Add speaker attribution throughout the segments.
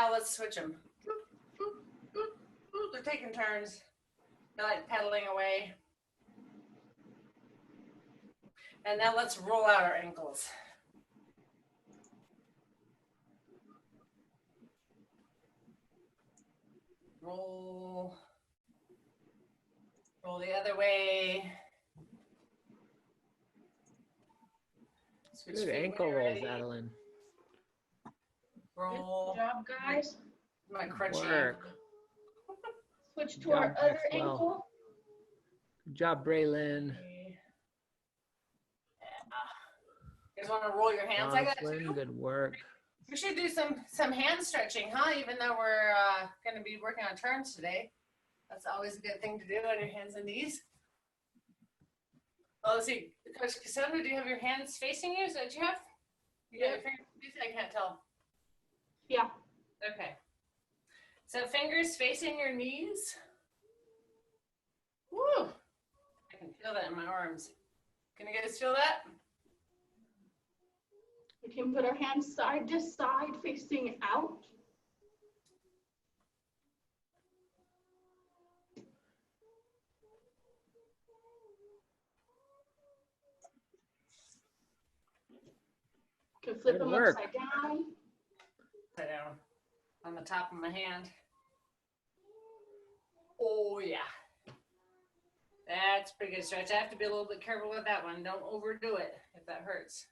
Speaker 1: now let's switch them. They're taking turns. They're like pedaling away. And now let's roll out our ankles. Roll. Roll the other way. Switch
Speaker 2: Good ankle rolls, Adeline.
Speaker 1: Roll.
Speaker 3: Good job, guys.
Speaker 1: My crunchy
Speaker 2: Work.
Speaker 3: Switch to our other
Speaker 2: Maxwell.
Speaker 3: ankle.
Speaker 2: Good job, Braylon.
Speaker 1: You guys want to roll your hands like that
Speaker 2: Jocelyn,
Speaker 1: too?
Speaker 2: good work.
Speaker 1: We should do some hand stretching, huh? Even though we're going to be working on turns today. That's always a good thing to do on your hands and knees. Oh, let's see. Coach Cassandra, do you have your hands facing you? Is that what you have? You got your fingers? I can't tell.
Speaker 3: Yeah.
Speaker 1: Okay. So fingers facing your knees. Woo! I can feel that in my arms. Can you guys feel that?
Speaker 3: We can put our hands side to side facing out. Can flip
Speaker 2: Good
Speaker 3: them
Speaker 2: work.
Speaker 3: upside down.
Speaker 1: Upside down on the top of my hand. Oh yeah. That's a pretty good stretch. I have to be a little bit careful with that one. Don't overdo it if that hurts.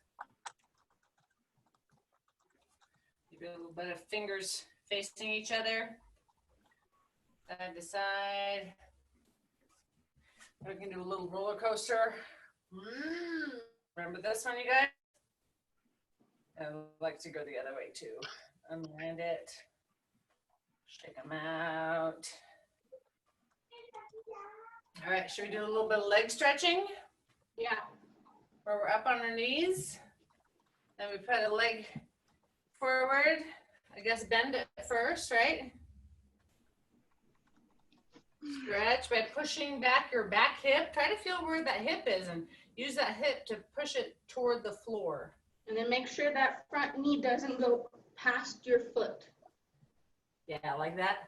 Speaker 1: Maybe a little bit of fingers facing each other. Side to side. We can do a little roller coaster. Remember this one, you guys? I like to go the other way too. Unwind it. Shake them out. All right, should we do a little bit of leg stretching?
Speaker 3: Yeah.
Speaker 1: Where we're up on our knees. Then we put a leg forward. I guess bend it first, right? Stretch by pushing back your back hip. Try to feel where that hip is and use that hip to push it toward the floor.
Speaker 3: And then make sure that front knee doesn't go past your foot.
Speaker 1: Yeah, like that.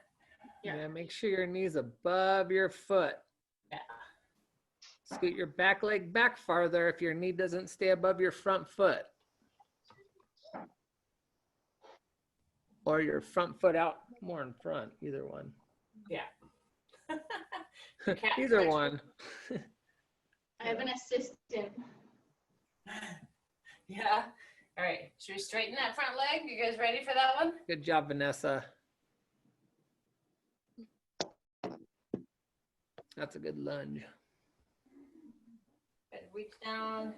Speaker 2: Yeah, make sure your knee's above your foot.
Speaker 1: Yeah.
Speaker 2: Scoot your back leg back farther if your knee doesn't stay above your front foot. Or your front foot out more in front, either one.
Speaker 1: Yeah.
Speaker 2: Either one.
Speaker 3: I have an assistant.
Speaker 1: Yeah. All right. Should we straighten that front leg? You guys ready for that one?
Speaker 2: Good job, Vanessa. That's a good lunge.
Speaker 1: Reach down.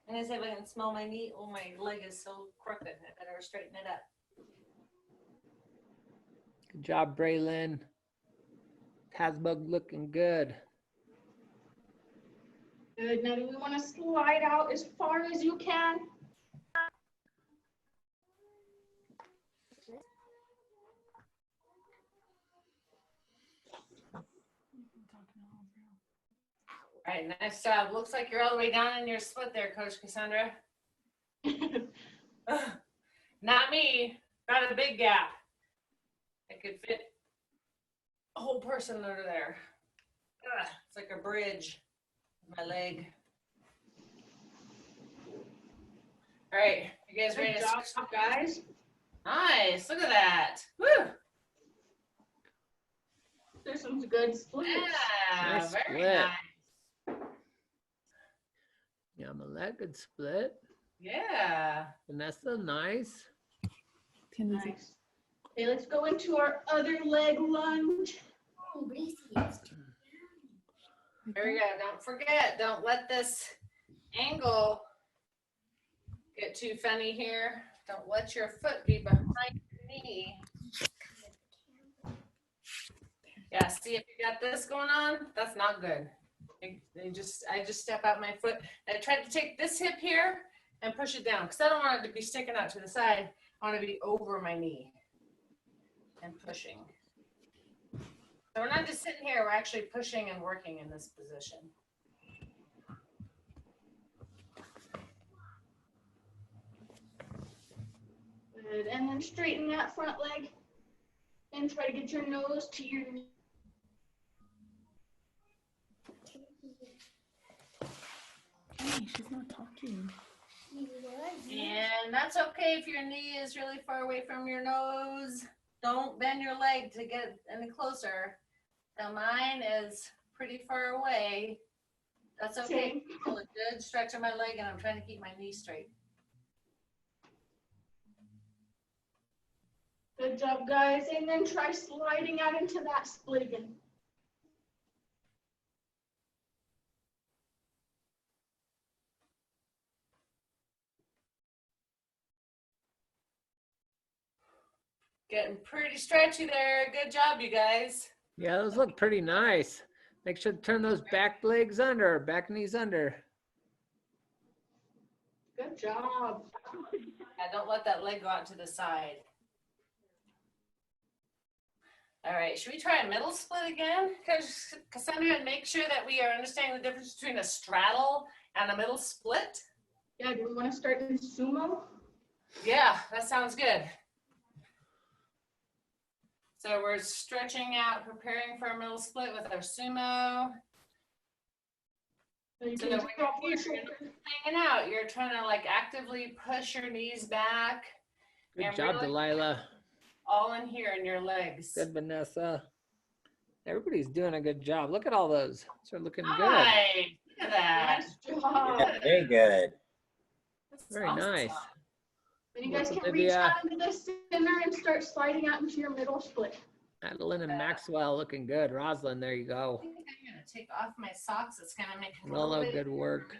Speaker 1: I'm gonna see if I can smell my knee. Oh, my leg is so crooked. I better straighten it up.
Speaker 2: Good job, Braylon. Hasbug looking good.
Speaker 3: Good. Now, do we want to slide out as far as you can?
Speaker 1: All right, nice job. Looks like you're all the way down in your split there, Coach Cassandra. Not me. Got a big gap. I could fit a whole person under there. It's like a bridge. My leg. All right, you guys ready
Speaker 3: Good
Speaker 1: to
Speaker 3: job,
Speaker 1: switch?
Speaker 3: guys.
Speaker 1: Nice. Look at that. Woo.
Speaker 3: There's some good splits.
Speaker 1: Yeah,
Speaker 2: Nice
Speaker 1: very
Speaker 2: split.
Speaker 1: nice.
Speaker 2: Yamala, good split.
Speaker 1: Yeah.
Speaker 2: Vanessa, nice.
Speaker 3: Nice. Okay, let's go into our other leg lunge.
Speaker 1: Here we go. Don't forget, don't let this angle get too funny here. Don't let your foot be behind your knee. Yeah, see if you got this going on, that's not good. I just step out my foot. I tried to take this hip here and push it down because I don't want it to be sticking out to the side. I want to be over my knee and pushing. So we're not just sitting here, we're actually pushing and working in this position.
Speaker 3: Good, and then straighten that front leg. and try to get your nose to your knee.
Speaker 4: Hey, she's not talking.
Speaker 1: And that's okay if your knee is really far away from your nose. Don't bend your leg to get any closer. Now mine is pretty far away. That's okay.
Speaker 3: Same.
Speaker 1: Feel a good stretch of my leg, and I'm trying to keep my knee straight.
Speaker 3: Good job, guys. And then try sliding out into that split again.
Speaker 1: Getting pretty stretchy there. Good job, you guys.
Speaker 2: Yeah, those look pretty nice. Make sure to turn those back legs under, back knees under.
Speaker 3: Good job.
Speaker 1: Yeah, don't let that leg go out to the side. All right, should we try a middle split again? Cassandra, and make sure that we are understanding the difference between a straddle and a middle split.
Speaker 3: Yeah, do we want to start in sumo?
Speaker 1: Yeah, that sounds good. So we're stretching out, preparing for a middle split with our sumo.
Speaker 3: So you
Speaker 1: So
Speaker 3: can
Speaker 1: when
Speaker 3: drop
Speaker 1: you're
Speaker 3: your shoulder.
Speaker 1: hanging out, you're trying to like actively push your knees back.
Speaker 2: Good
Speaker 1: And
Speaker 2: job,
Speaker 1: really-
Speaker 2: Delilah.
Speaker 1: All in here in your legs.
Speaker 2: Good, Vanessa. Everybody's doing a good job. Look at all those. They're looking good.
Speaker 1: Nice. Look at that.
Speaker 3: Nice job.
Speaker 5: Yeah, very good.
Speaker 1: That's
Speaker 2: Very
Speaker 1: awesome.
Speaker 2: nice.
Speaker 3: Then you guys
Speaker 2: Look,
Speaker 3: can reach
Speaker 2: Olivia.
Speaker 3: out into the center and start sliding out into your middle split.
Speaker 2: Adeline and Maxwell looking good. Roslyn, there you
Speaker 1: I
Speaker 2: go.
Speaker 1: think I'm gonna take off my socks. It's gonna make it a
Speaker 2: Lolo,
Speaker 1: little bit
Speaker 2: good work.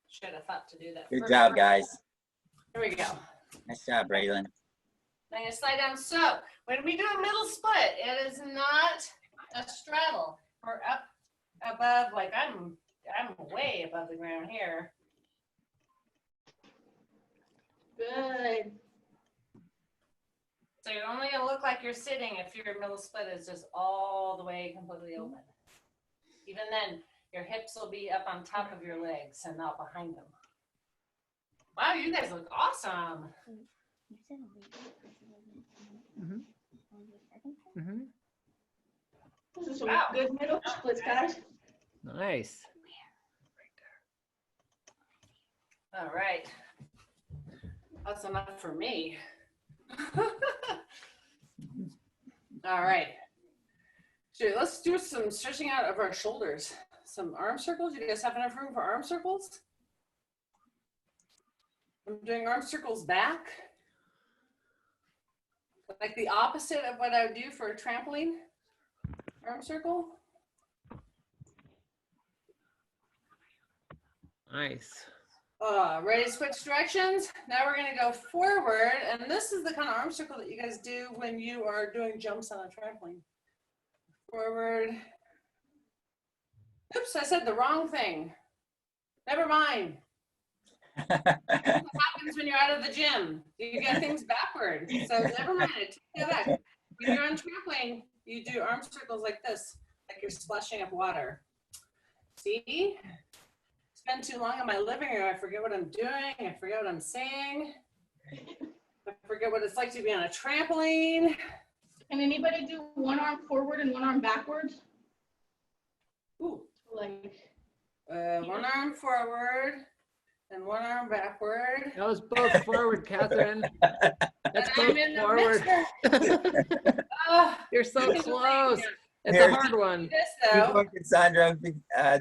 Speaker 1: Should have thought to do that.
Speaker 5: Good
Speaker 1: first.
Speaker 5: job, guys.
Speaker 1: Here we go.
Speaker 5: Nice job, Braylon.
Speaker 1: I'm gonna slide down. So when we do a middle split, it is not a straddle. We're up above, like I'm way above the ground here.
Speaker 3: Good.
Speaker 1: So you're only gonna look like you're sitting if your middle split is just all the way completely open. Even then, your hips will be up on top of your legs and not behind them. Wow, you guys look awesome.
Speaker 2: Hmm.
Speaker 3: This is some
Speaker 1: Wow.
Speaker 3: good middle splits, guys.
Speaker 2: Nice.
Speaker 1: All right. That's enough for me. All right. So let's do some stretching out of our shoulders. Some arm circles. You guys have enough room for arm circles? I'm doing arm circles back. Like the opposite of what I would do for a trampoline arm circle.
Speaker 2: Nice.
Speaker 1: Ready to switch directions? Now we're gonna go forward, and this is the kind of arm circle that you guys do when you are doing jumps on a trampoline. Forward. Oops, I said the wrong thing. Never mind. What happens when you're out of the gym? You get things backward. So never mind. I take that back. When you're on trampoline, you do arm circles like this, like you're splashing up water. See? Spend too long in my living room, I forget what I'm doing. I forget what I'm saying. I forget what it's like to be on a trampoline.
Speaker 3: Can anybody do one arm forward and one arm backwards?
Speaker 1: Ooh.
Speaker 3: Like,
Speaker 1: One arm forward and one arm backward.
Speaker 2: That was both forward, Catherine. That's
Speaker 1: And I'm
Speaker 2: both
Speaker 1: in the
Speaker 2: forward.
Speaker 1: mixer. Oh,
Speaker 2: You're so
Speaker 1: it's
Speaker 2: close. It's
Speaker 5: Here.
Speaker 2: a hard one.
Speaker 1: this
Speaker 5: Keep
Speaker 1: though.
Speaker 5: going, Cassandra.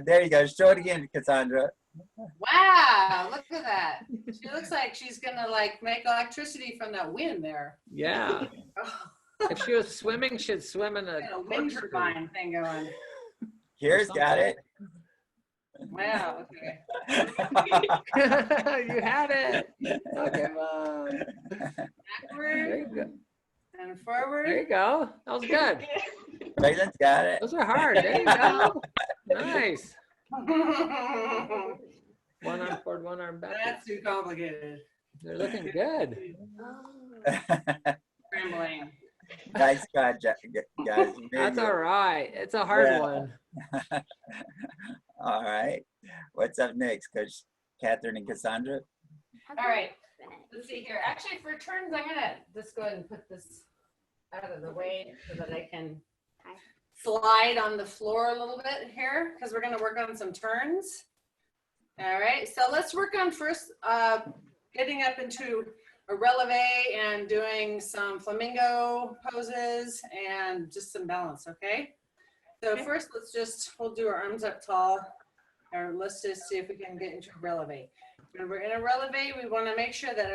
Speaker 5: There you go. Show it again, Cassandra.
Speaker 1: Wow, look at that. She looks like she's gonna like make electricity from that wind there.
Speaker 2: Yeah.
Speaker 1: Oh,
Speaker 2: If she was swimming, she'd swim in a
Speaker 1: got a wind
Speaker 2: corkscrew.
Speaker 1: turbine thing going.
Speaker 5: Here's got it.
Speaker 1: Wow, okay.
Speaker 2: You had it. Okay, Mom. There
Speaker 1: Backward
Speaker 2: you go.
Speaker 1: and
Speaker 2: There
Speaker 1: forward.
Speaker 2: you go. That was good.
Speaker 5: Braylon's got it.
Speaker 2: Those are hard. There you go. Nice. One arm forward, one arm back.
Speaker 1: That's too complicated.
Speaker 2: They're looking good.
Speaker 1: Scrambling.
Speaker 5: Nice try, guys. Very
Speaker 2: That's
Speaker 5: good.
Speaker 2: all right. It's a hard
Speaker 5: Yeah.
Speaker 2: one.
Speaker 5: All right. What's up next, Coach? Catherine and Cassandra.
Speaker 1: All right, let's see here. Actually, for turns, I'm gonna just go ahead and put this out of the way so that I can slide on the floor a little bit here because we're gonna work on some turns. All right, so let's work on first getting up into a releve and doing some flamingo poses and just some balance, okay? So first, we'll do our arms up tall, or let's just see if we can get into a releve. When we're in a releve, we wanna make sure that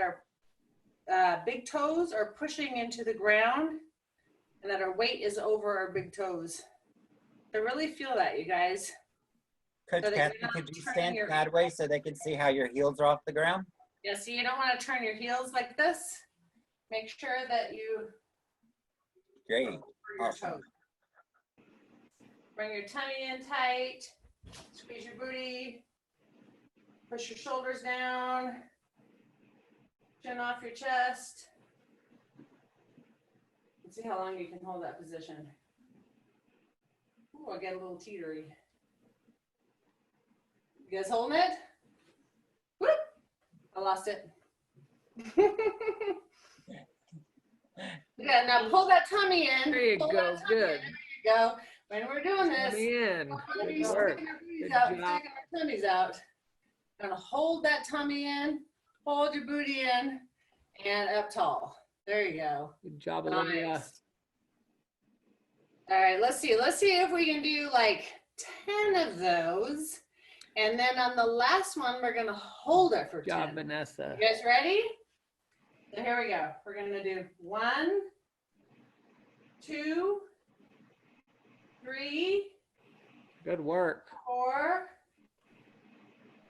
Speaker 1: our big toes are pushing into the ground and that our weight is over our big toes. So really feel that, you guys.
Speaker 5: Coach
Speaker 1: So that
Speaker 5: Catherine,
Speaker 1: you're not
Speaker 5: could you
Speaker 1: turning
Speaker 5: stand
Speaker 1: your-
Speaker 5: sideways so they can see how your heels are off the ground?
Speaker 1: Yeah, so you don't wanna turn your heels like this. Make sure that you
Speaker 5: Great.
Speaker 1: over your
Speaker 5: Awesome.
Speaker 1: toes. Bring your tummy in tight, squeeze your booty, push your shoulders down, chin off your chest. Let's see how long you can hold that position. Ooh, I get a little teetery. You guys holding it? Whoop! I lost it. Yeah, now pull that tummy in.
Speaker 2: There you
Speaker 1: Pull
Speaker 2: go,
Speaker 1: that tummy
Speaker 2: good.
Speaker 1: in. There you go. When we're doing this,
Speaker 2: Tummy in.
Speaker 1: we're
Speaker 2: Good
Speaker 1: sticking
Speaker 2: work.
Speaker 1: our booties
Speaker 2: Good
Speaker 1: out,
Speaker 2: job.
Speaker 1: sticking our tummies out. Gonna hold that tummy in, hold your booty in, and up tall. There you go.
Speaker 2: Good job, Olivia.
Speaker 1: Nice. All right, let's see if we can do like 10 of those. And then on the last one, we're gonna hold it for
Speaker 2: Good job,
Speaker 1: 10.
Speaker 2: Vanessa.
Speaker 1: You guys ready? So here we go. We're gonna do 1, 2, 3,
Speaker 2: Good work.
Speaker 1: 4,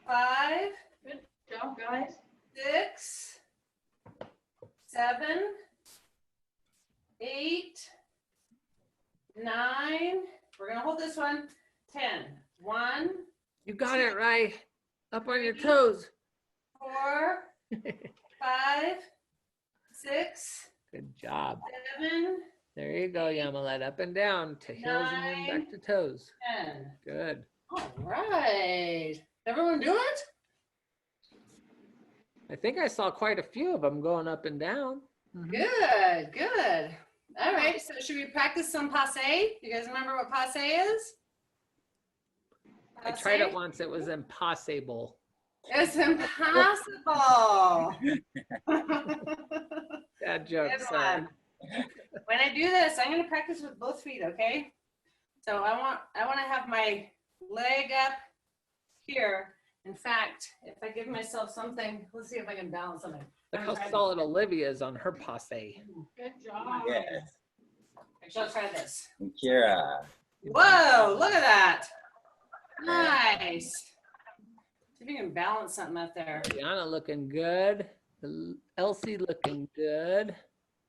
Speaker 1: 5,
Speaker 3: Good job, guys.
Speaker 1: 6, 7, 8, 9. We're gonna hold this one. 10. 1,
Speaker 2: You got it right. Up on your toes.
Speaker 1: 4, 5, 6,
Speaker 2: Good job.
Speaker 1: 7,
Speaker 2: There you go, Yamalet. Up and down to heels and then back
Speaker 1: 9,
Speaker 2: to toes.
Speaker 1: 10.
Speaker 2: Good.
Speaker 1: All right. Everyone do it?
Speaker 2: I think I saw quite a few of them going up and down. Mhm.
Speaker 1: Good, good. All right, so should we practice some passe? You guys remember what passe is?
Speaker 2: I tried it
Speaker 1: Passe?
Speaker 2: once. It was impossible.
Speaker 1: It's impossible.
Speaker 2: Bad joke,
Speaker 1: Good
Speaker 2: sorry.
Speaker 1: one. When I do this, I'm gonna practice with both feet, okay? So I want to have my leg up here. In fact, if I give myself something, let's see if I can balance something.
Speaker 2: Look how solid Olivia is on her passe.
Speaker 3: Good job.
Speaker 5: Yes.
Speaker 1: Actually, I'll try this.
Speaker 5: And Kira.
Speaker 1: Whoa, look at that. Nice. See if you can balance something up there.
Speaker 2: Brianna looking good. Elsie looking good.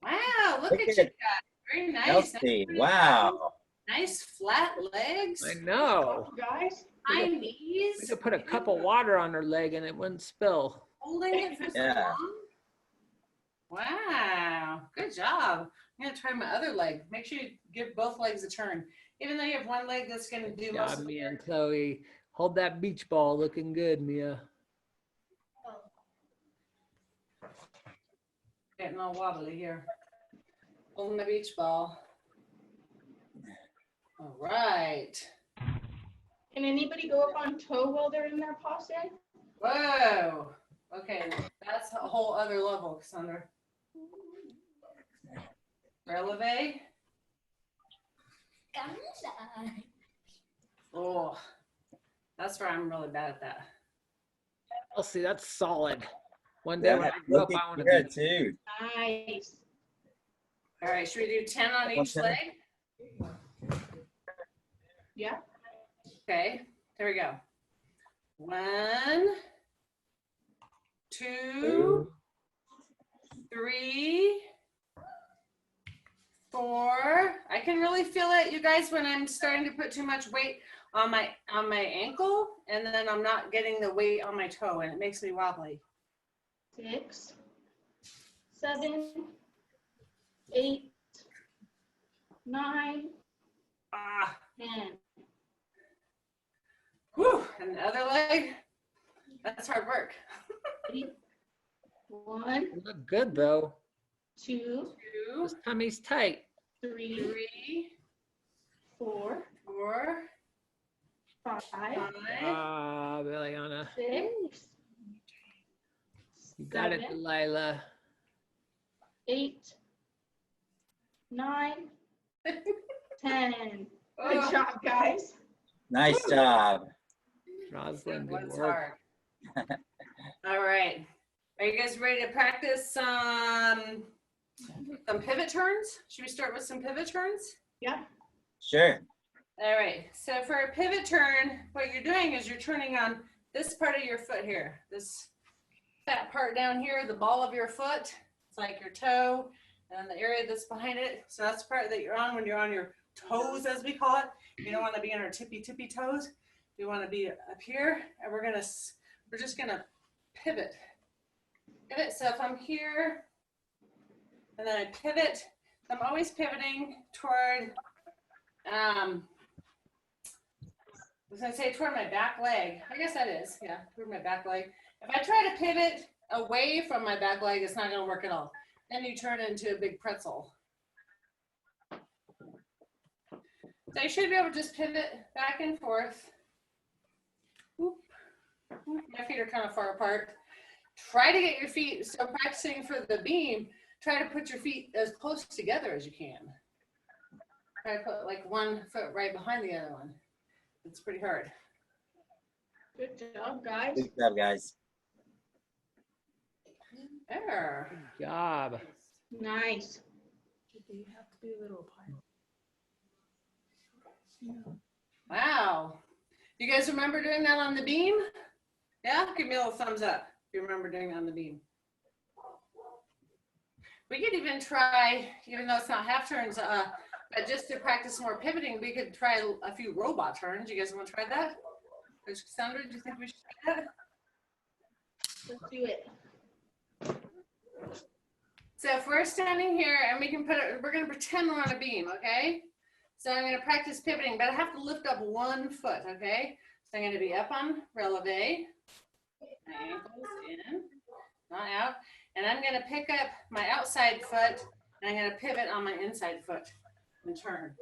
Speaker 1: Wow, look
Speaker 5: Look
Speaker 1: at
Speaker 5: at
Speaker 1: you
Speaker 5: it.
Speaker 1: guys. Very nice.
Speaker 5: Elsie. Wow.
Speaker 1: Nice flat legs.
Speaker 2: I know.
Speaker 3: Guys,
Speaker 1: High
Speaker 2: We
Speaker 1: knees.
Speaker 2: could put a cup of water on her leg and it wouldn't spill.
Speaker 1: Holding it for so
Speaker 5: Yeah.
Speaker 1: long. Wow, good job. I'm gonna try my other leg. Make sure you give both legs a turn. Even though you have one leg that's gonna do
Speaker 2: Good
Speaker 1: most
Speaker 2: job,
Speaker 1: of the
Speaker 2: Mia and
Speaker 1: work.
Speaker 2: Chloe. Hold that beach ball looking good, Mia.
Speaker 1: Getting all wobbly here. Holding the beach ball. All right.
Speaker 3: can anybody go up on toe while they're in their passe?
Speaker 1: Whoa. Okay, that's a whole other level, Cassandra. Releve. Oh, that's where I'm really bad at that.
Speaker 2: Elsie, that's solid. One day when
Speaker 5: Yeah,
Speaker 2: I grow
Speaker 5: look
Speaker 2: up,
Speaker 5: at
Speaker 2: I want to
Speaker 5: Kira
Speaker 2: be.
Speaker 5: too.
Speaker 3: Nice.
Speaker 1: All right, should we do 10 on each
Speaker 5: Okay.
Speaker 1: leg?
Speaker 3: Yeah.
Speaker 1: Okay, here we go. 1, 2, 3, 4. I can really feel it, you guys, when I'm starting to put too much weight on my ankle, and then I'm not getting the weight on my toe, and it makes me wobbly.
Speaker 3: 6, 7, 8, 9,
Speaker 1: Ah,
Speaker 3: 10.
Speaker 1: whew, and the other leg. That's hard work.
Speaker 3: Ready? 1,
Speaker 2: You look good though.
Speaker 3: 2,
Speaker 1: 2,
Speaker 2: His tummy's tight.
Speaker 3: 3,
Speaker 1: 3,
Speaker 3: 4,
Speaker 1: 4,
Speaker 3: 5,
Speaker 1: 5,
Speaker 2: Ah, Liliana.
Speaker 3: 6,
Speaker 2: You got it,
Speaker 3: 7,
Speaker 2: Delilah.
Speaker 3: 8, 9, 10.
Speaker 1: Oh.
Speaker 3: Good job, guys.
Speaker 5: Nice job.
Speaker 2: Rosalind,
Speaker 1: That
Speaker 2: good
Speaker 1: one's
Speaker 2: work.
Speaker 1: hard. All right. Are you guys ready to practice some pivot turns? Should we start with some pivot turns?
Speaker 3: Yeah.
Speaker 5: Sure.
Speaker 1: All right. So for a pivot turn, what you're doing is you're turning on this part of your foot here. This fat part down here, the ball of your foot. It's like your toe and the area that's behind it. So that's the part that you're on when you're on your toes, as we call it. You don't want to be on our tippy toes. You want to be up here, and we're just gonna pivot. Pivot. So if I'm here, and then I pivot, I'm always pivoting toward. I was gonna say toward my back leg. I guess that is, yeah, toward my back leg. If I try to pivot away from my back leg, it's not gonna work at all. Then you turn into a big pretzel. So you should be able to just pivot back and forth. Whoop. Whoop. My feet are kind of far apart. Try to get your feet, so practicing for the beam, try to put your feet as close together as you can. Try to put like one foot right behind the other one. It's pretty hard.
Speaker 3: Good job, guys.
Speaker 5: Good job, guys.
Speaker 1: There.
Speaker 2: Good job.
Speaker 3: Nice.
Speaker 4: They have to be a little apart. Yeah.
Speaker 1: Wow. You guys remember doing that on the beam? Yeah? Give me a little thumbs up if you remember doing it on the beam. We could even try, even though it's not half turns, but just to practice more pivoting, we could try a few robot turns. You guys want to try that? Cassandra, do you think we should try that?
Speaker 3: Let's do it.
Speaker 1: So if we're standing here and we can we're going to pretend we're on a beam, okay? So I'm going to practice pivoting, but I have to lift up one foot, okay? So I'm going to be up on releve, my ankles in, not out, and I'm going to pick up my outside foot, and I'm going to pivot on my inside foot and turn.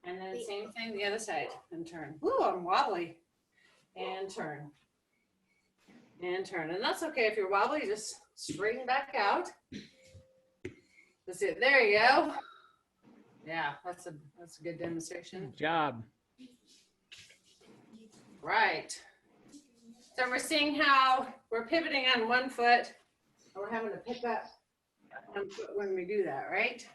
Speaker 1: And then same thing, the other side, and turn. Ooh, I'm wobbly. And turn. And turn. And that's okay if you're wobbly, just straighten back out. That's it. There you go. Yeah, that's a good demonstration.
Speaker 2: Good job.
Speaker 1: Right. So we're seeing how we're pivoting on one foot, and we're having to pick up one foot when we do that, right?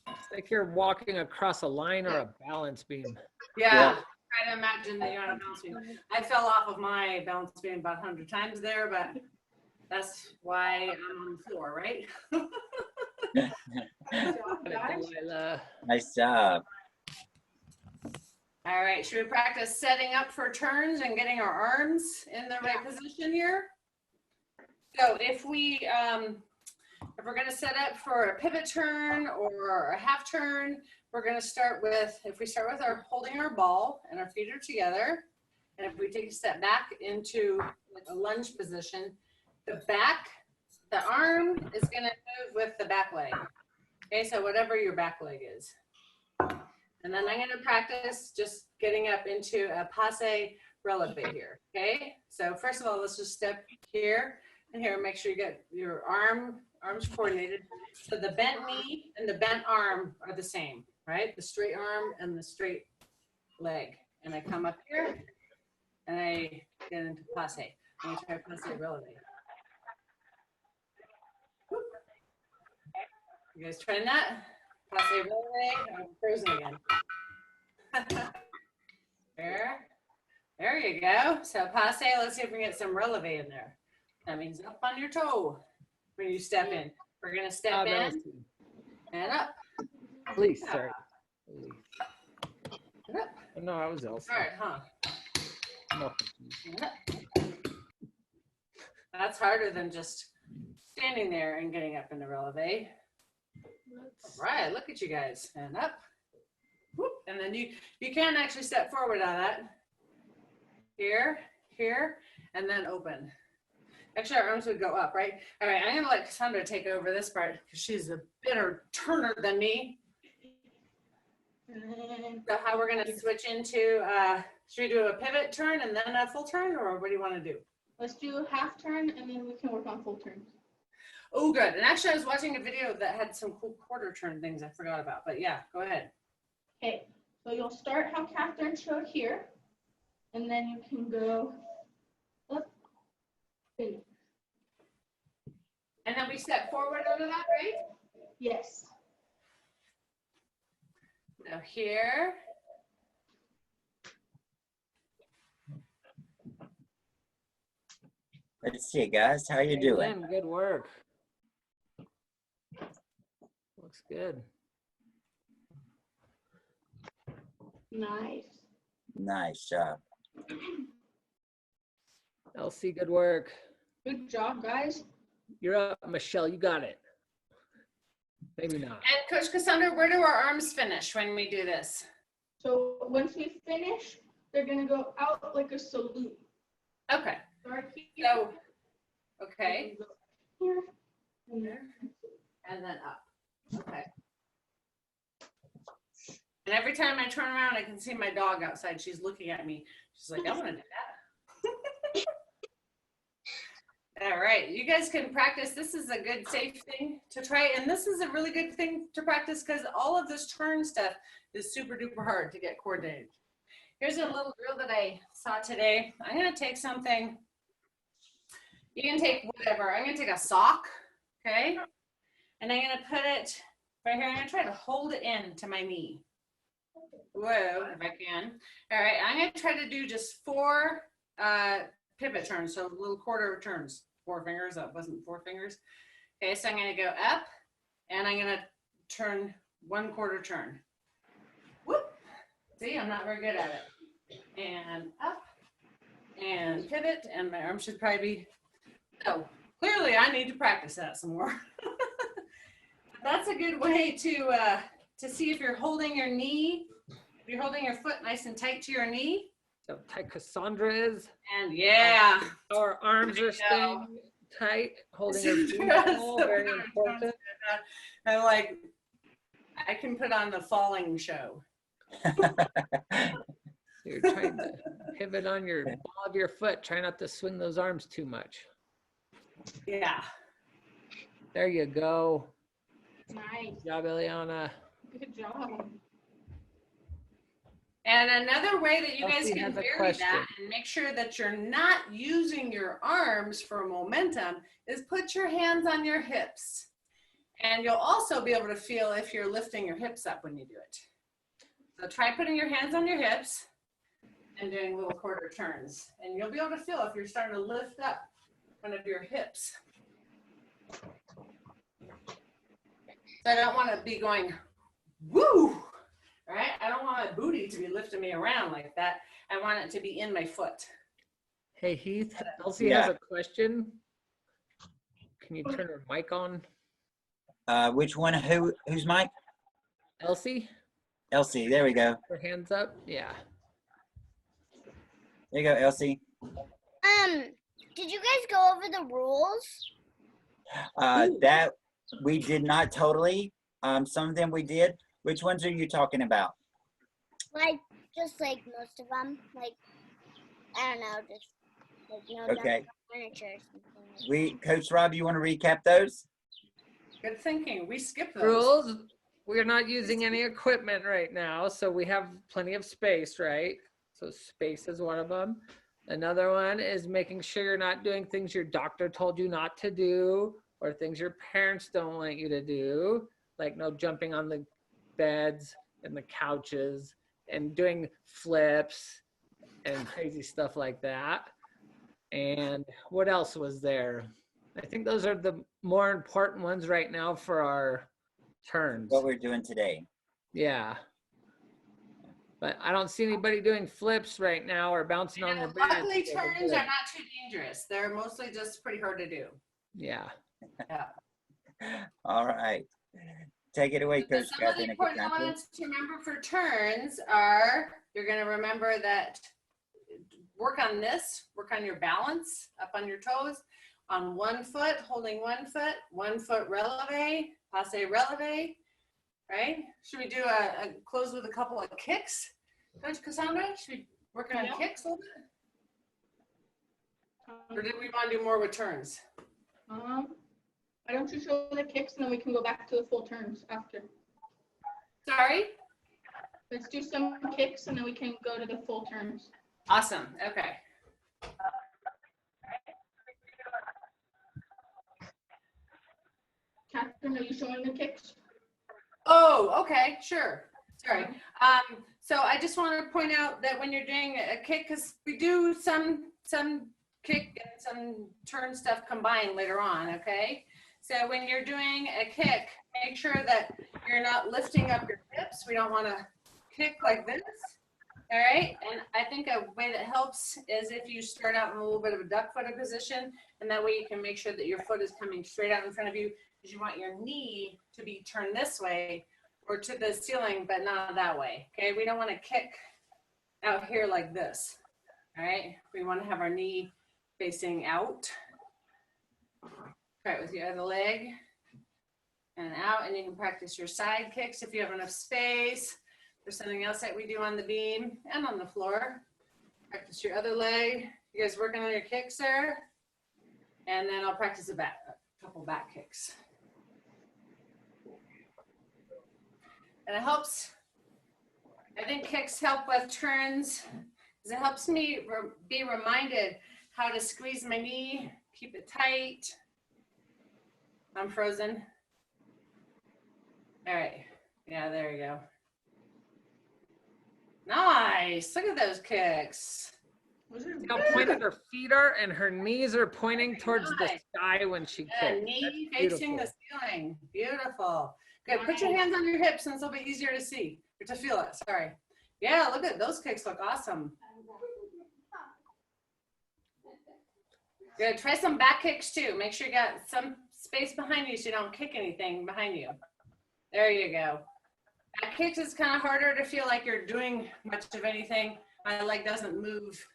Speaker 2: It's like you're walking across a line or a balance beam.
Speaker 1: Yeah. Try to imagine that you're on a balance beam. I fell off of my balance beam about 100 times there, but that's why I'm on the floor, right?
Speaker 3: Good job,
Speaker 2: Got it,
Speaker 3: guys.
Speaker 2: Delilah.
Speaker 5: Nice job.
Speaker 1: All right, should we practice setting up for turns and getting our arms in the right position here? So if we're going to set up for a pivot turn or a half turn, we're going to start with, if we start with our holding our ball and our feet are together, and if we take a step back into like a lunge position, the arm is going to move with the back leg. Okay, so whatever your back leg is. And then I'm going to practice just getting up into a passe releve here. Okay, so first of all, let's just step here and here. Make sure you get your arms coordinated. So the bent knee and the bent arm are the same, right? The straight arm and the straight leg. And I come up here and I get into passe. I'm going to try passe releve. You guys trying that? Passe releve. I'm frozen again. There you go. So passe, let's see if we can get some releve in there. That means up on your toe when you step in. We're going to step in and up.
Speaker 2: Please, sorry.
Speaker 1: And up.
Speaker 2: Oh, no, I was Elsa.
Speaker 1: All right, huh?
Speaker 2: No.
Speaker 1: And up. That's harder than just standing there and getting up in the releve. All right, look at you guys. And up. Whoop. And then you can actually step forward on that. Here, here, and then open. Actually, our arms would go up, right? All right, I'm gonna let Cassandra take over this part because she's a better turner than me. So how we're gonna switch into, should we do a pivot turn and then a full turn, or what do you wanna do?
Speaker 3: Let's do a half turn and then we can work on full turns.
Speaker 1: Oh, good. And actually, I was watching a video that had some cool quarter turn things I forgot about, but yeah, go ahead.
Speaker 3: Okay, so you'll start how Katherine showed here, and then you can go up. And
Speaker 1: And then we step forward under that, right?
Speaker 3: yes.
Speaker 1: Now here.
Speaker 5: Let's see, guys. How you doing?
Speaker 2: Lynn, good work. Looks good.
Speaker 3: Nice.
Speaker 5: Nice job.
Speaker 2: Elsie, good work.
Speaker 3: Good job, guys.
Speaker 2: You're up, Michelle. You got it. Maybe not.
Speaker 1: And Coach Cassandra, where do our arms finish when we do this?
Speaker 3: So once we finish, they're gonna go out like a salute.
Speaker 1: Okay.
Speaker 3: Start here.
Speaker 1: So, okay.
Speaker 3: Here. And there.
Speaker 1: And then up. Okay. And every time I turn around, I can see my dog outside. She's looking at me. She's like, I want to do that. All right, you guys can practice. This is a good, safe thing to try. And this is a really good thing to practice because all of this turn stuff is super duper hard to get coordinated. Here's a little drill that I saw today. I'm going to take something. You can take whatever. I'm going to take a sock, okay? And I'm going to put it right here. I'm going to try to hold it in to my knee. Whoa, if I can. All right, I'm going to try to do just 4 pivot turns, so little quarter turns. 4 fingers, that wasn't 4 fingers. Okay, so I'm going to go up, and I'm going to turn 1 quarter turn. Whoop. See, I'm not very good at it. And up, and pivot, and my arm should probably be, oh, clearly I need to practice that some more. That's a good way to see if you're holding your knee, if you're holding your foot nice and tight to your knee.
Speaker 2: So tight Cassandra is.
Speaker 1: And yeah.
Speaker 2: Our arms are staying tight, holding our feet all, very important.
Speaker 1: I'm like, I can put on the falling show.
Speaker 2: You're trying to pivot on your ball of your foot. Try not to swing those arms too much.
Speaker 1: Yeah.
Speaker 2: There you go.
Speaker 3: Nice.
Speaker 2: Good job, Eliana.
Speaker 3: Good job.
Speaker 1: And another way that you guys
Speaker 2: Elsie
Speaker 1: can
Speaker 2: has a
Speaker 1: vary
Speaker 2: question.
Speaker 1: that and make sure that you're not using your arms for momentum is put your hands on your hips. And you'll also be able to feel if you're lifting your hips up when you do it. So try putting your hands on your hips and doing little quarter turns. And you'll be able to feel if you're starting to lift up one of your hips. So I don't want to be going, woo! Right? I don't want my booty to be lifting me around like that. I want it to be in my foot.
Speaker 2: Hey, Heath, Elsie has a question. Can you turn her mic on?
Speaker 5: Which one? Who's Mike?
Speaker 2: Elsie,
Speaker 5: Elsie. There we go.
Speaker 2: her hands up. Yeah.
Speaker 5: There you go, Elsie.
Speaker 6: Did you guys go over the rules?
Speaker 5: That we did not totally. Some of them we did. Which ones are you talking about?
Speaker 6: Like, just like most of them. Like, I don't know, just like, you know,
Speaker 5: Okay.
Speaker 6: furniture or something.
Speaker 5: Coach Rob, you want to recap those?
Speaker 1: Good thinking. We skipped those.
Speaker 2: Rules. We're not using any equipment right now, so we have plenty of space, right? So space is one of them. Another one is making sure you're not doing things your doctor told you not to do or things your parents don't want you to do, like no jumping on the beds and the couches and doing flips and crazy stuff like that. And what else was there? I think those are the more important ones right now for our turns.
Speaker 5: What we're doing today.
Speaker 2: Yeah. But I don't see anybody doing flips right now or bouncing on the bed.
Speaker 1: Luckily, turns are not too dangerous. They're mostly just pretty hard to do.
Speaker 2: Yeah.
Speaker 1: Yeah.
Speaker 5: All right. Take it away, Coach
Speaker 1: Some of the
Speaker 5: Katherine.
Speaker 1: important elements to remember for turns are, you're going to remember that work on this, work on your balance up on your toes on 1 foot, holding 1 foot, 1 foot releve, passe releve, right? Should we do a close with a couple of kicks? Coach Cassandra, should we work on kicks a little bit? Or did we want to do more with turns?
Speaker 3: Why don't you show the kicks and then we can go back to the full turns after.
Speaker 1: Sorry?
Speaker 3: Let's do some kicks and then we can go to the full turns.
Speaker 1: Awesome, okay.
Speaker 3: Catherine, are you showing the kicks?
Speaker 1: Oh, okay, sure. Sorry. So I just want to point out that when you're doing a kick, because we do some kick and some turn stuff combined later on, okay? So when you're doing a kick, make sure that you're not lifting up your hips. We don't want to kick like this, all right? And I think a way that helps is if you start out in a little bit of a duck-footed position, and that way you can make sure that your foot is coming straight out in front of you, because you want your knee to be turned this way or to the ceiling, but not that way, okay? We don't want to kick out here like this, all right? We want to have our knee facing out. Try it with your other leg and out, and you can practice your side kicks if you have enough space. There's something else that we do on the beam and on the floor. Practice your other leg. You guys working on your kicks there? And then I'll practice a couple back kicks. And it helps, I think kicks help with turns, because it helps me be reminded how to squeeze my knee, keep it tight. I'm frozen. All right, yeah, there you go. Nice, look at those kicks.
Speaker 2: See how pointed her feet are, and her knees are pointing towards the sky when she kicks.
Speaker 1: Knee facing the ceiling, beautiful. Good, put your hands on your hips and it's a little bit easier to see, or to feel it, sorry. Yeah, look at those kicks, look awesome. Good, try some back kicks too. Make sure you got some space behind you so you don't kick anything behind you. There you go. Back kicks is kind of harder to feel like you're doing much of anything. My leg doesn't move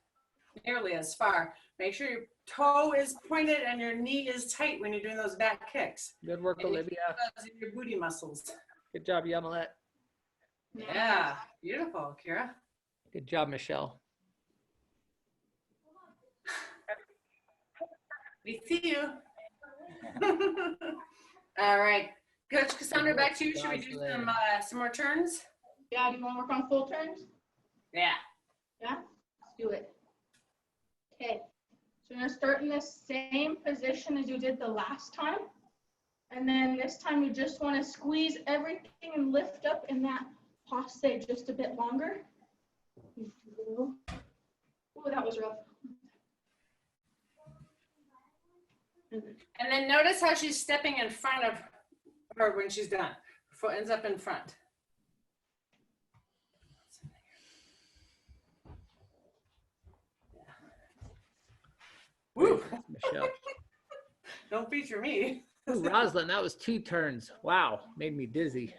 Speaker 1: nearly as far. Make sure your toe is pointed and your knee is tight when you're doing those back kicks.
Speaker 2: Good work,
Speaker 1: And
Speaker 2: Olivia.
Speaker 1: those in your booty muscles.
Speaker 2: Good job, Yamalet.
Speaker 1: Yeah, beautiful, Kira.
Speaker 2: Good job, Michelle.
Speaker 1: We see you. All right, Coach Cassandra, back to you. Should we do some more turns?
Speaker 3: Yeah, do you want to work on full turns?
Speaker 1: Yeah.
Speaker 3: Yeah, let's do it. Okay, so you're gonna start in the same position as you did the last time. And then this time you just want to squeeze everything and lift up in that passe just a bit longer. Oh, that was rough.
Speaker 1: And then notice how she's stepping in front of her when she's done. Her foot ends up in front. Woo!
Speaker 2: Michelle.
Speaker 1: Don't feature me.
Speaker 2: Ooh, Roslyn, that was 2 turns. Wow, made me dizzy.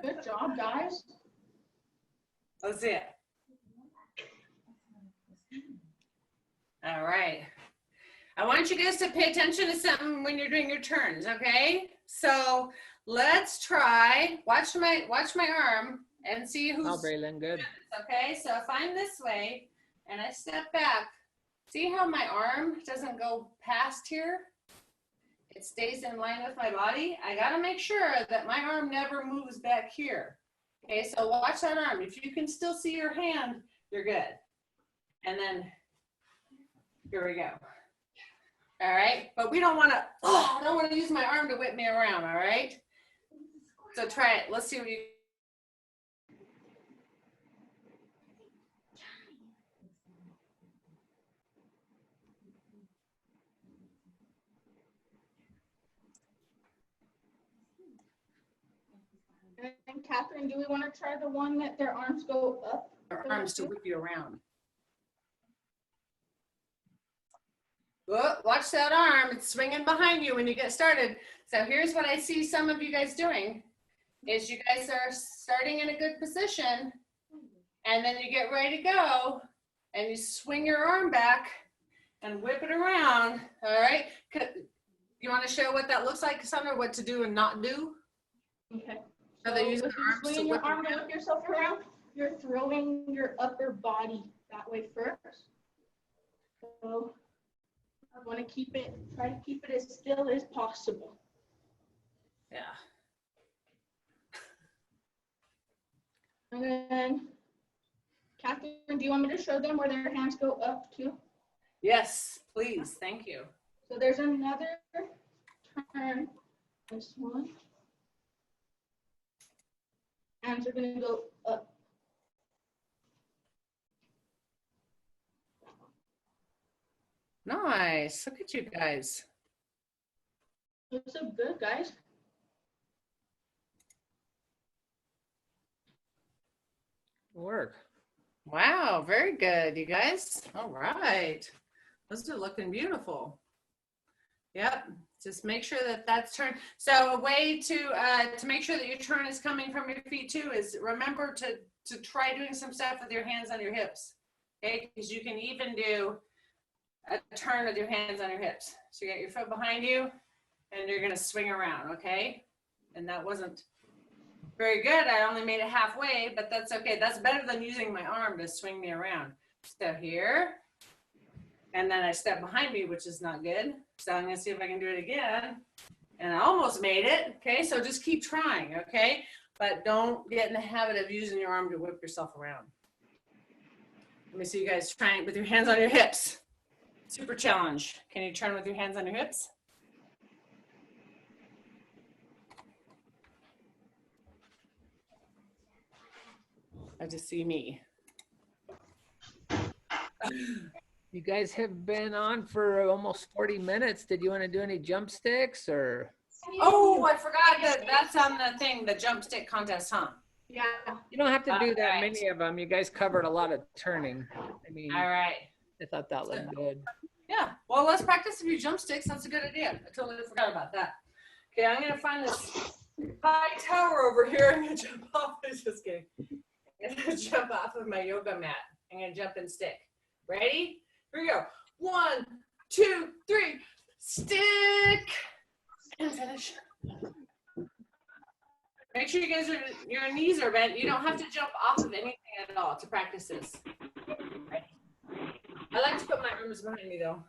Speaker 3: Good job, guys.
Speaker 1: Let's see it. All right. I want you guys to pay attention to something when you're doing your turns, okay? So let's try, watch my arm and see who's.
Speaker 2: Oh, Braylon, good.
Speaker 1: Okay, so if I'm this way and I step back, see how my arm doesn't go past here? It stays in line with my body. I gotta make sure that my arm never moves back here. Okay, so watch that arm. If you can still see your hand, you're good. And then, here we go. All right, but we don't wanna, I don't wanna use my arm to whip me around, all right? So try it, let's see what you.
Speaker 3: And Catherine, do we want to try the one that their arms go up?
Speaker 1: Your arms to whip you around. Oh, watch that arm, it's swinging behind you when you get started. So here's what I see some of you guys doing, is you guys are starting in a good position And then you get ready to go and you swing your arm back and whip it around. All right. You want to show what that looks like, Cassandra, what to do and not do?
Speaker 3: Okay.
Speaker 1: So
Speaker 3: So
Speaker 1: they're
Speaker 3: if
Speaker 1: using
Speaker 3: you're
Speaker 1: arms to
Speaker 3: swinging your
Speaker 1: whip
Speaker 3: arm to
Speaker 1: around?
Speaker 3: whip yourself around, you're throwing your upper body that way first. So I want to try to keep it as still as possible.
Speaker 1: Yeah.
Speaker 3: And then, Catherine, do you want me to show them where their hands go up too?
Speaker 1: Yes, please. Thank you.
Speaker 3: So there's another turn. This one. Hands are going to go up.
Speaker 1: Nice. Look at you guys.
Speaker 3: Looks so good, guys.
Speaker 2: Work.
Speaker 1: Wow, very good, you guys. All right. Those are looking beautiful. Yep. Just make sure that that's turned. So a way to make sure that your turn is coming from your feet too is remember to try doing some stuff with your hands on your hips. Okay, because you can even do a turn with your hands on your hips. So you got your foot behind you and you're gonna swing around, okay? And that wasn't very good. I only made it halfway, but that's okay. That's better than using my arm to swing me around. So here, and then I step behind me, which is not good. So I'm gonna see if I can do it again. And I almost made it, okay? So just keep trying, okay? But don't get in the habit of using your arm to whip yourself around. Let me see you guys trying with your hands on your hips. Super challenge. Can you turn with your hands on your hips? I just see me.
Speaker 2: You guys have been on for almost 40 minutes. Did you want to do any jump sticks or?
Speaker 1: Oh, I forgot that that's on the thing, the jump stick contest, huh?
Speaker 3: Yeah.
Speaker 2: You don't have to do that
Speaker 1: Alright.
Speaker 2: many of them. You guys covered a lot of turning. I mean,
Speaker 1: All right.
Speaker 2: I thought that looked good.
Speaker 1: Yeah. Well, let's practice a few jump sticks. That's a good idea. I totally forgot about that. Okay, I'm gonna find this high tower over here. I'm gonna jump off. Just kidding. I'm gonna jump off of my yoga mat. I'm gonna jump and stick. Ready? Here we go. 1, 2, 3. Stick and finish. Make sure you guys your knees are bent. You don't have to jump off of anything at all to practice this. Ready? I like to put my arms behind me though.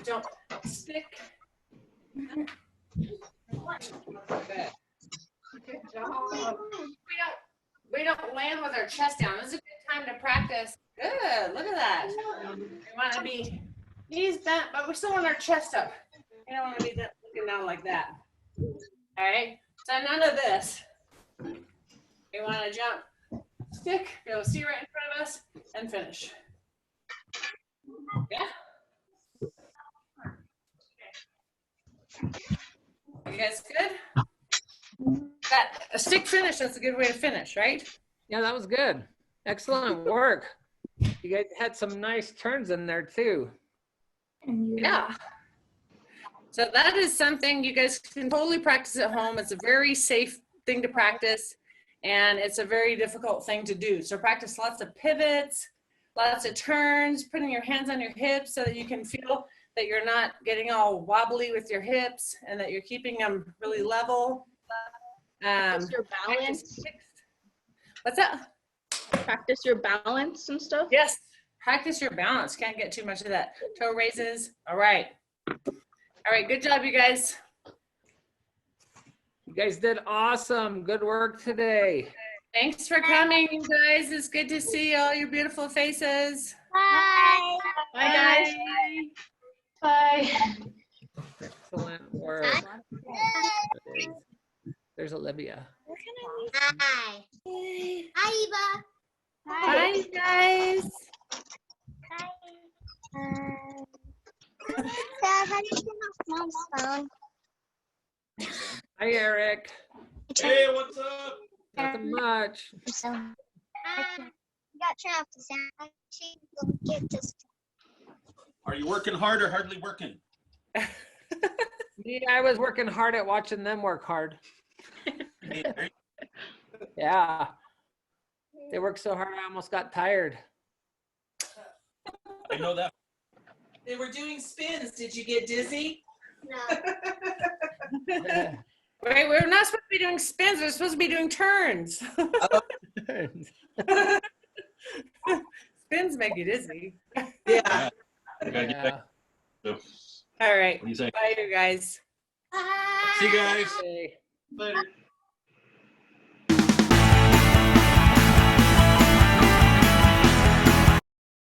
Speaker 1: Jump, stick. Good.
Speaker 3: Good job.
Speaker 1: We don't land with our chest down. This is a good time to practice. Good, look at that. We want to be knees bent, but we still want our chest up. We don't want to be looking down like that. All right, so none of this. We want to jump, stick, go see right in front of us, and finish. Yeah? You guys good? That a stick finish, that's a good way to finish, right?
Speaker 2: Yeah, that was good. Excellent work. You guys had some nice turns in there too.
Speaker 1: Yeah. So that is something you guys can totally practice at home. It's a very safe thing to practice, and it's a very difficult thing to do. So practice lots of pivots, lots of turns, putting your hands on your hips so that you can feel that you're not getting all wobbly with your hips and that you're keeping them really level.
Speaker 3: Practice your balance.
Speaker 1: What's that?
Speaker 3: Practice your balance and stuff.
Speaker 1: Yes, practice your balance. Can't get too much of that. Toe raises. All right. All right, good job, you guys.
Speaker 2: You guys did awesome. Good work today.
Speaker 1: Thanks for coming, you guys. It's good to see all your beautiful faces.
Speaker 6: Bye.
Speaker 3: Bye, guys. Bye.
Speaker 2: Excellent work. There's Olivia.
Speaker 6: Hi. Hi, Eva.
Speaker 1: Bye, guys.
Speaker 6: Dad, how do you turn off Mom's phone?
Speaker 2: Hi, Eric.
Speaker 7: Hey, what's up?
Speaker 2: Nothing much.
Speaker 6: So, you got to turn off the sound. She will get this.
Speaker 7: Are you working hard or hardly working?
Speaker 2: Yeah, I was working hard at watching them work hard.
Speaker 7: Hey,
Speaker 2: Yeah. They worked so hard, I almost got tired.
Speaker 7: I know that.
Speaker 4: They were doing spins. Did you get dizzy?
Speaker 6: No.
Speaker 1: Wait, we're not supposed to be doing spins. We're supposed to be doing turns. Spins make you dizzy.
Speaker 4: Yeah.
Speaker 7: We gotta get back.
Speaker 2: Yeah.
Speaker 7: So,
Speaker 1: All right.
Speaker 7: what do you say?
Speaker 1: Bye, you guys.
Speaker 7: See you guys.
Speaker 2: Okay.
Speaker 4: Later.